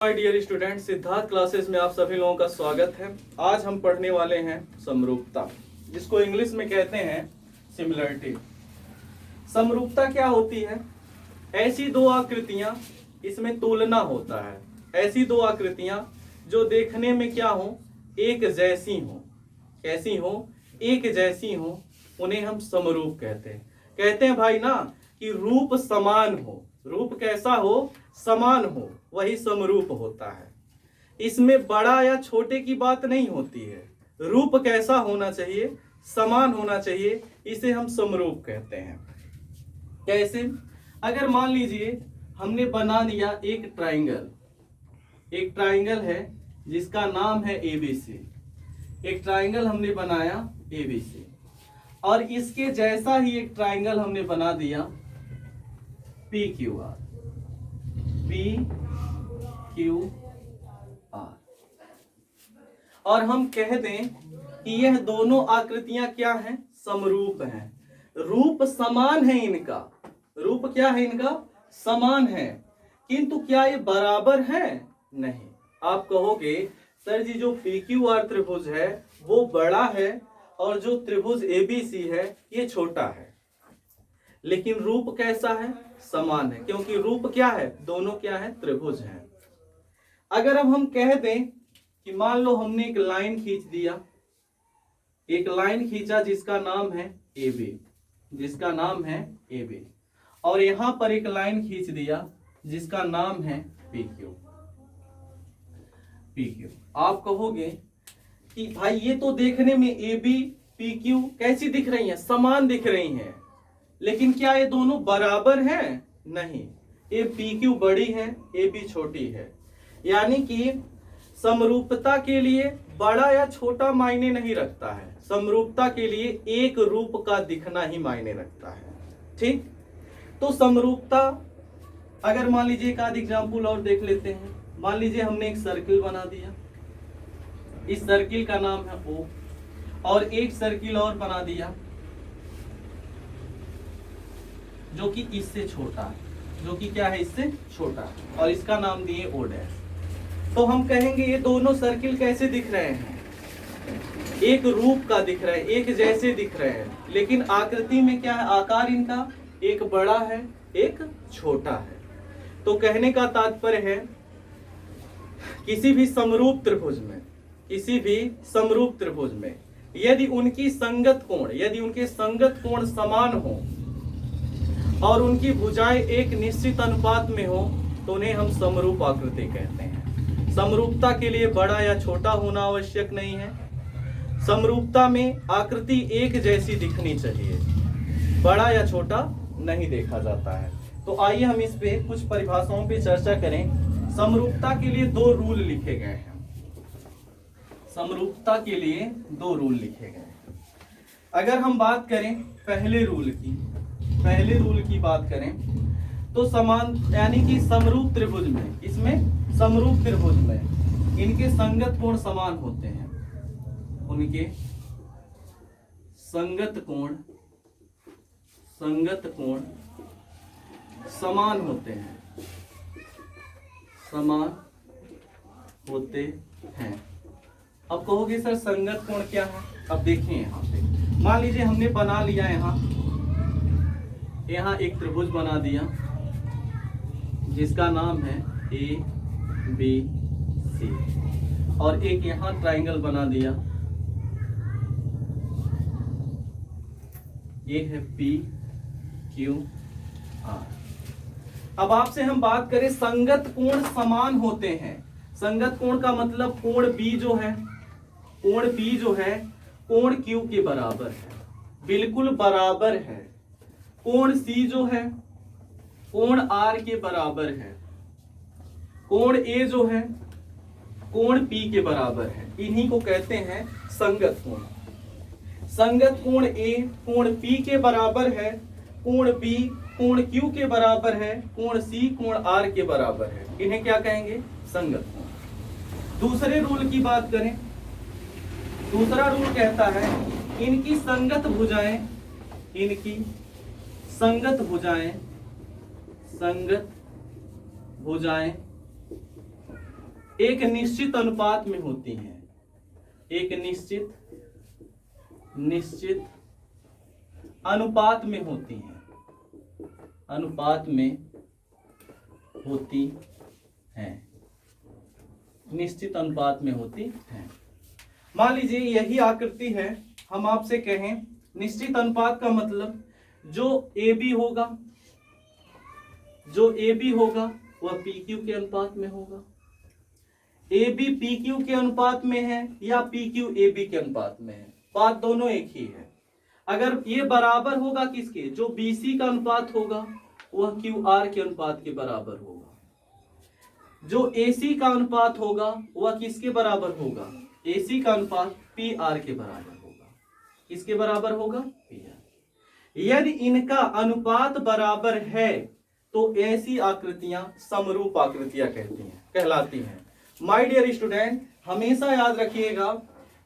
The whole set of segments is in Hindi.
My dear student, Siddharth classes में आप सभी लोगों का स्वागत है। आज हम पढ़ने वाले हैं समरूपता, जिसको इंग्लिश में कहते हैं सिमिलरिटी। समरूपता क्या होती है? ऐसी दो आकृतियां, इसमें तुलना होता है। ऐसी दो आकृतियां जो देखने में क्या हो, एक जैसी हो। कैसी हो? एक जैसी हो, उन्हें हम समरूप कहते हैं। कहते हैं भाई ना कि रूप समान हो। रूप कैसा हो? समान हो, वही समरूप होता है। इसमें बड़ा या छोटे की बात नहीं होती है। रूप कैसा होना चाहिए? समान होना चाहिए। इसे हम समरूप कहते हैं। कैसे? अगर मान लीजिए हमने बना दिया एक ट्राइंगल। एक ट्राइंगल है जिसका नाम है एबीसी। एक ट्राइंगल हमने बनाया एबीसी, और इसके जैसा ही एक ट्राइंगल हमने बना दिया P Q R. P Q R, और हम कह दें कि यह दोनों आकृतियां क्या हैं? समरूप हैं। रूप समान है इनका। रूप क्या है इनका? समान है। किंतु क्या ये बराबर है? नहीं। आप कहोगे सर जी, जो पी क्यू आर त्रिभुज है वो बड़ा है और जो त्रिभुज एबीसी है ये छोटा है। लेकिन रूप कैसा है? समान है, क्योंकि रूप क्या है? दोनों क्या है? त्रिभुज है। अगर अब हम कह दें कि मान लो हमने एक लाइन खींच दिया, एक लाइन खींचा जिसका नाम है AB, जिसका नाम है AB, और यहां पर एक लाइन खींच दिया जिसका नाम है PQ। PQ, आप कहोगे कि भाई ये तो देखने में AB PQ कैसी दिख रही हैं? समान दिख रही हैं। लेकिन क्या ये दोनों बराबर हैं? नहीं। ये PQ बड़ी है, AB छोटी है। यानी कि समरूपता के लिए बड़ा या छोटा मायने नहीं रखता है। समरूपता के लिए एक रूप का दिखना ही मायने रखता है। ठीक? तो समरूपता, अगर मान लीजिए एक आध एग्जाम्पल और देख लेते हैं। मान लीजिए हमने एक सर्किल बना दिया, इस सर्किल का नाम है O, और एक सर्किल और बना दिया जो कि इससे छोटा है, जो कि क्या है? इससे छोटा है, और इसका नाम दिए O डैश। तो हम कहेंगे ये दोनों सर्किल कैसे दिख रहे हैं? एक रूप का दिख रहे हैं, एक जैसे दिख रहे हैं, लेकिन आकृति में क्या है? आकार इनका एक बड़ा है, एक छोटा है। तो कहने का तात्पर्य है किसी भी समरूप त्रिभुज में, किसी भी समरूप त्रिभुज में यदि उनकी संगत कोण, यदि उनके संगत कोण समान हो और उनकी भुजाएं एक निश्चित अनुपात में हो, तो उन्हें हम समरूप आकृति कहते हैं। समरूपता के लिए बड़ा या छोटा होना आवश्यक नहीं है। समरूपता में आकृति एक जैसी दिखनी चाहिए, बड़ा या छोटा नहीं देखा जाता है। तो आइए हम इस पे कुछ परिभाषाओं पे चर्चा करें। समरूपता के लिए दो रूल लिखे गए हैं। समरूपता के लिए दो रूल लिखे गए हैं। अगर हम बात करें पहले रूल की, पहले रूल की बात करें तो समान, यानी कि समरूप त्रिभुज में, इसमें समरूप त्रिभुज में इनके संगत कोण समान होते हैं। उनके संगत कोण समान होते हैं, समान होते हैं। अब कहोगे सर संगत कोण क्या है? अब देखिए यहाँ पे मान लीजिए हमने बना लिया, यहाँ एक त्रिभुज बना दिया जिसका नाम है ABC, और एक यहाँ ट्राइंगल बना दिया, ये है PQR। अब आपसे हम बात करें संगत कोण समान होते हैं। संगत कोण का मतलब कोण B जो है, कोण B जो है कोण Q के बराबर है, बिल्कुल बराबर है। कोण C जो है कोण R के बराबर है। कोण A जो है कोण P के बराबर है। इन्हीं को कहते हैं संगत कोण। संगत कोण A कोण P के बराबर है, कोण B कोण Q के बराबर है, कोण C कोण R के बराबर है। इन्हें क्या कहेंगे? संगत कोण। दूसरे रूल की बात करें, दूसरा रूल कहता है इनकी संगत भुजाएं, इनकी संगत भुजाएं एक निश्चित अनुपात में होती हैं, एक निश्चित अनुपात में होती हैं, अनुपात में होती हैं, निश्चित अनुपात में होती हैं। मान लीजिए यही आकृति है, हम आपसे कहें निश्चित अनुपात का मतलब जो AB होगा, जो AB होगा वह PQ के अनुपात में होगा। AB PQ के अनुपात में है या PQ AB के अनुपात में है, बात दोनों एक ही है। अगर ये बराबर होगा किसके, जो BC का अनुपात होगा वह QR के अनुपात के बराबर होगा। जो AC का अनुपात होगा वह किसके बराबर होगा, AC का अनुपात PR के बराबर होगा। किसके बराबर होगा, PR। यदि इनका अनुपात बराबर है तो ऐसी आकृतियां समरूप आकृतियां कहलाती हैं। माय डियर स्टूडेंट, हमेशा याद रखिएगा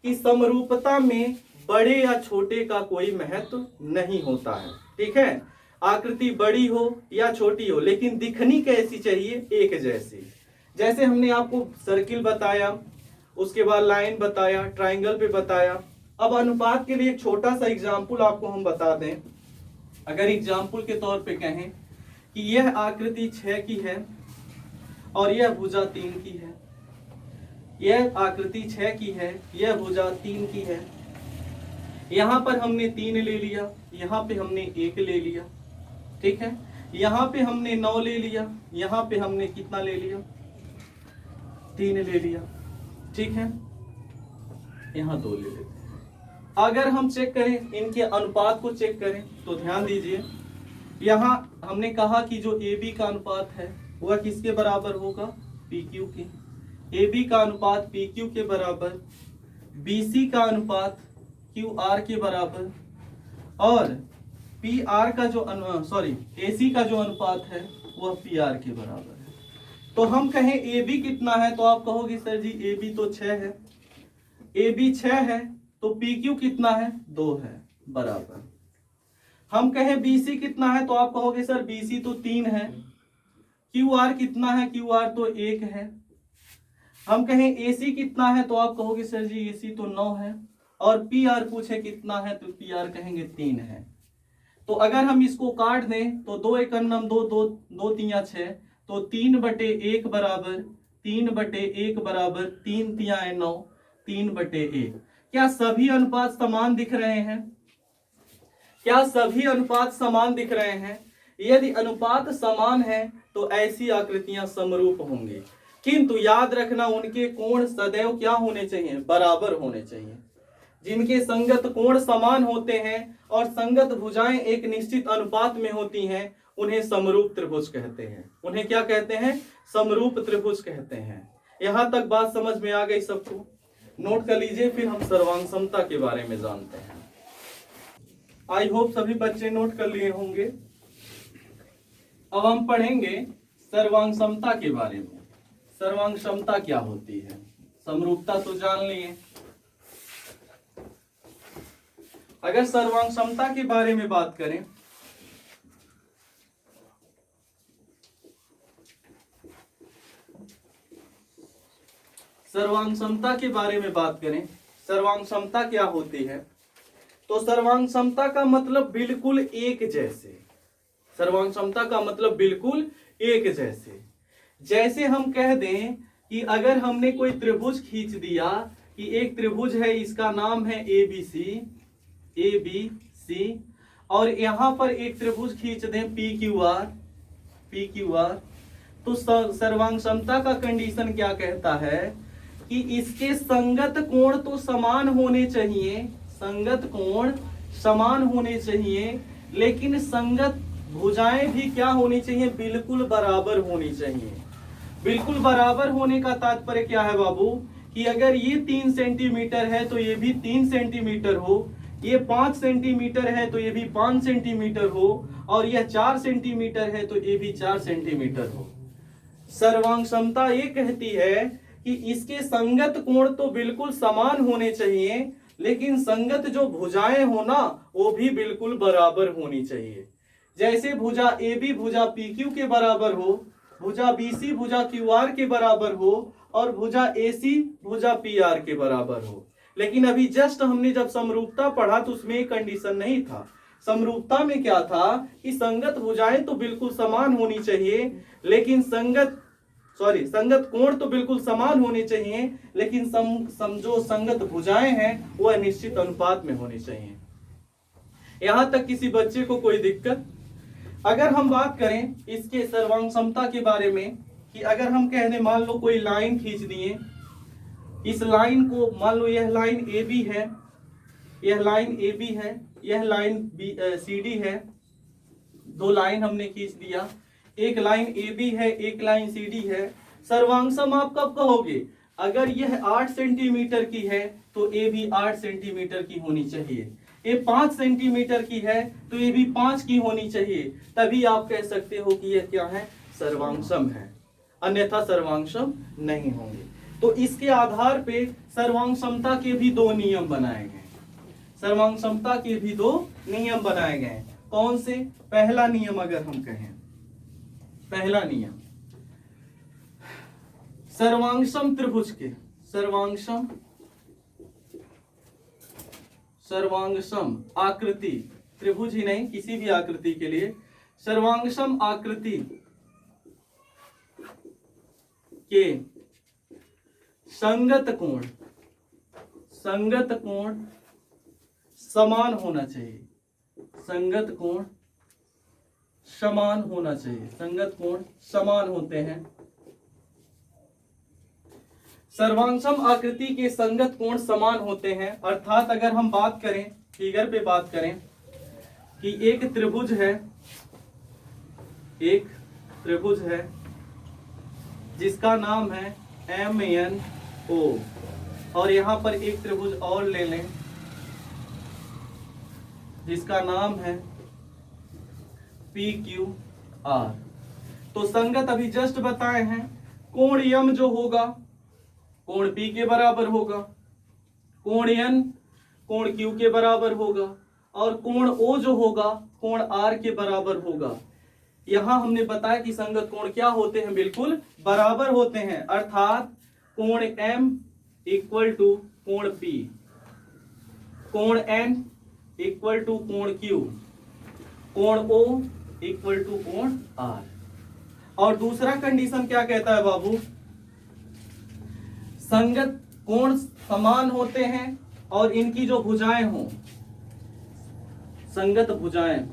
कि समरूपता में बड़े या छोटे का कोई महत्व नहीं होता है, ठीक है। आकृति बड़ी हो या छोटी हो, लेकिन दिखनी कैसी चाहिए, एक जैसी। जैसे हमने आपको सर्किल बताया, उसके बाद लाइन बताया, ट्राइंगल पे बताया। अब अनुपात के लिए एक छोटा सा एग्जाम्पल आपको हम बता दें। अगर एग्जाम्पल के तौर पे कहें कि यह आकृति 6 की है और यह भुजा 3 की है, यह आकृति 6 की है, यह भुजा 3 की है। यहां पर हमने 3 ले लिया, यहां पे हमने 1 ले लिया, ठीक है। यहां पे हमने 9 ले लिया, यहां पे हमने कितना ले लिया, 3 ले लिया, ठीक है। यहां 2 ले लेते हैं। अगर हम चेक करें, इनके अनुपात को चेक करें तो ध्यान दीजिए, यहां हमने कहा कि जो AB का अनुपात है वह किसके बराबर होगा, PQ के। AB का अनुपात PQ के बराबर, BC का अनुपात QR के बराबर, और PR का जो AC का जो अनुपात है वह PR के बराबर है। तो हम कहें AB कितना है, तो आप कहोगे सर जी AB तो 6 है, AB 6 है तो PQ कितना है, 2 है, बराबर। हम कहें BC कितना है, तो आप कहोगे सर BC तो 3 है, QR कितना है, QR तो 1 है। हम कहें AC कितना है, तो आप कहोगे सर जी AC तो 9 है, और PR पूछे कितना है तो PR कहेंगे 3 है। तो अगर हम इसको काट दें तो 2 एकम 2, 2 3 6, तो 3/1 बराबर 3/1 बराबर 3 3 9, 3/1। क्या सभी अनुपात समान दिख रहे हैं, क्या सभी अनुपात समान दिख रहे हैं? यदि अनुपात समान है तो ऐसी आकृतियां समरूप होंगी, किंतु याद रखना उनके कोण सदैव क्या होने चाहिए, बराबर होने चाहिए। जिनके संगत कोण समान होते हैं और संगत भुजाएं एक निश्चित अनुपात में होती हैं, उन्हें समरूप त्रिभुज कहते हैं। उन्हें क्या कहते हैं, समरूप त्रिभुज कहते हैं। यहां तक बात समझ में आ गई सबको? नोट कर लीजिए, फिर हम सर्वांग समता के बारे में जानते हैं। आई होप सभी बच्चे नोट कर लिए होंगे। अब हम पढ़ेंगे सर्वांग समता के बारे में। सर्वांग समता क्या होती है? समरूपता तो जान लिए। अगर सर्वांग समता के बारे में बात करें, सर्वांग समता के बारे में बात करें, सर्वांग समता क्या होती है? तो सर्वांग समता का मतलब बिल्कुल एक जैसे। सर्वांग समता का मतलब बिल्कुल एक जैसे। जैसे हम कह दें कि अगर हमने कोई त्रिभुज खींच दिया कि एक त्रिभुज है, इसका नाम है ABC, और यहां पर एक त्रिभुज खींच दें PQR, तो सर्वांग समता का कंडीशन क्या कहता है कि इसके संगत कोण तो समान होने चाहिए, संगत कोण समान होने चाहिए, लेकिन संगत भुजाएं भी क्या होनी चाहिए, बिल्कुल बराबर होनी चाहिए। बिल्कुल बराबर होने का तात्पर्य क्या है बाबू, कि अगर ये 3 सेंटीमीटर है तो ये भी 3 सेंटीमीटर हो, ये 5 सेंटीमीटर है तो ये भी 5 सेंटीमीटर हो, और यह 4 सेंटीमीटर है तो ये भी 4 सेंटीमीटर हो। सर्वांग समता ये कहती है कि इसके संगत कोण तो बिल्कुल समान होने चाहिए, लेकिन संगत जो भुजाएं हो ना, वो भी बिल्कुल बराबर होनी चाहिए। जैसे भुजा AB भुजा PQ के बराबर हो, भुजा BC भुजा QR के बराबर हो, और भुजा AC भुजा PR के बराबर हो। लेकिन अभी जस्ट हमने जब समरूपता पढ़ा तो उसमें एक कंडीशन नहीं था। समरूपता में क्या था कि संगत भुजाएं तो बिल्कुल समान होनी चाहिए, लेकिन संगत कोण तो बिल्कुल समान होने चाहिए, लेकिन जो संगत भुजाएं हैं वह निश्चित अनुपात में होनी चाहिए। यहां तक किसी बच्चे को कोई दिक्कत? अगर हम बात करें इसके सर्वांग समता के बारे में कि अगर हम कह दें, मान लो कोई लाइन खींच दिए, इस लाइन को मान लो यह लाइन AB है, यह लाइन AB है, यह लाइन CD है, दो लाइन हमने खींच दिया, एक लाइन AB है, एक लाइन CD है। सर्वांगसम आप कब कहोगे? अगर यह 8 सेंटीमीटर की है तो ये भी 8 सेंटीमीटर की होनी चाहिए, ये 5 सेंटीमीटर की है तो ये भी 5 की होनी चाहिए, तभी आप कह सकते हो कि यह क्या है? सर्वांगसम है, अन्यथा सर्वांगसम नहीं होंगे। तो इसके आधार पे सर्वांग समता के भी दो नियम बनाए गए। सर्वांग समता के भी दो नियम बनाए गए। कौन से? पहला नियम अगर हम कहें, पहला नियम सर्वांगसम त्रिभुज के, सर्वांगसम आकृति, त्रिभुज ही नहीं किसी भी आकृति के लिए, सर्वांगसम आकृति के संगत कोण समान होना चाहिए, संगत कोण समान होना चाहिए, संगत कोण समान होते हैं। सर्वांगसम आकृति के संगत कोण समान होते हैं, अर्थात अगर हम बात करें, फिगर पे बात करें कि एक त्रिभुज है जिसका नाम है MNO, और यहां पर एक त्रिभुज और ले लें जिसका नाम है PQR। तो संगत अभी जस्ट बताए हैं, कोण यम जो होगा कोण P के बराबर होगा, कोण N कोण Q के बराबर होगा, और कोण O जो होगा कोण R के बराबर होगा। यहां हमने बताया कि संगत कोण क्या होते हैं? बिल्कुल बराबर होते हैं, अर्थात कोण M इक्वल टू कोण P, कोण N इक्वल टू कोण Q, कोण O इक्वल टू कोण R। और दूसरा कंडीशन क्या कहता है बाबू? संगत कोण समान होते हैं और इनकी जो भुजाएं हों, संगत भुजाएं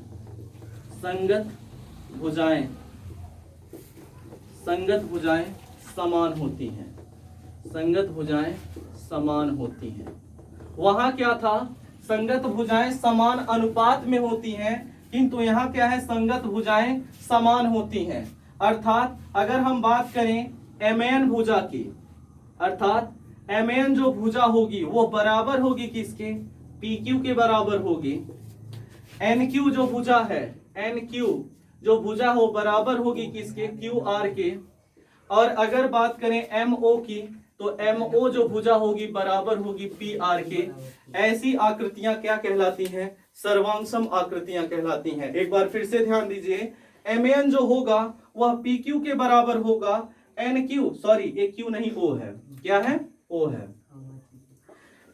समान होती हैं, संगत भुजाएं समान होती हैं। वहां क्या था? संगत भुजाएं समान अनुपात में होती हैं, किंतु यहाँ क्या है? संगत भुजाएं समान होती हैं। अर्थात अगर हम बात करें MN भुजा की, अर्थात MN जो भुजा होगी वो बराबर होगी किसके? PQ के बराबर होगी। NQ जो भुजा है, NQ जो भुजा हो बराबर होगी किसके? QR के। और अगर बात करें MO की, तो MO जो भुजा होगी बराबर होगी PR के। ऐसी आकृतियां क्या कहलाती हैं? सर्वांगसम आकृतियां कहलाती हैं। एक बार फिर से ध्यान दीजिए, MN जो होगा वह PQ के बराबर होगा, NQ सॉरी ये Q नहीं O है, क्या है? O है।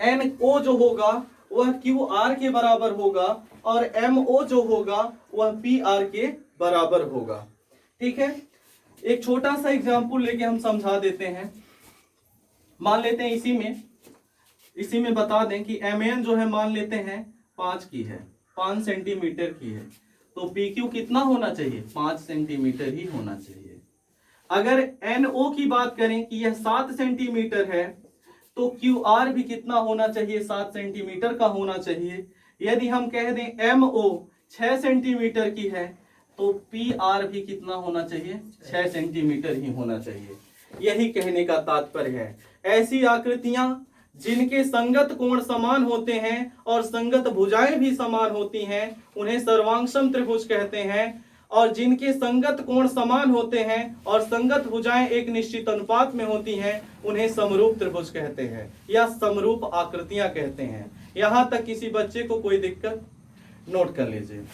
NO जो होगा वह QR के बराबर होगा, और MO जो होगा वह PR के बराबर होगा। ठीक है, एक छोटा सा एग्जाम्पल लेके हम समझा देते हैं। मान लेते हैं इसी में बता दें कि MN जो है मान लेते हैं 5 की है, 5 सेंटीमीटर की है, तो PQ कितना होना चाहिए? 5 सेंटीमीटर ही होना चाहिए। अगर NO की बात करें कि यह 7 सेंटीमीटर है, तो QR भी कितना होना चाहिए? 7 सेंटीमीटर का होना चाहिए। यदि हम कह दें MO 6 सेंटीमीटर की है, तो PR भी कितना होना चाहिए? 6 सेंटीमीटर ही होना चाहिए। यही कहने का तात्पर्य है। ऐसी आकृतियां जिनके संगत कोण समान होते हैं और संगत भुजाएं भी समान होती हैं, उन्हें सर्वांगसम त्रिभुज कहते हैं। और जिनके संगत कोण समान होते हैं और संगत भुजाएं एक निश्चित अनुपात में होती हैं, उन्हें समरूप त्रिभुज कहते हैं या समरूप आकृतियां कहते हैं। यहां तक किसी बच्चे को कोई दिक्कत? नोट कर लीजिए।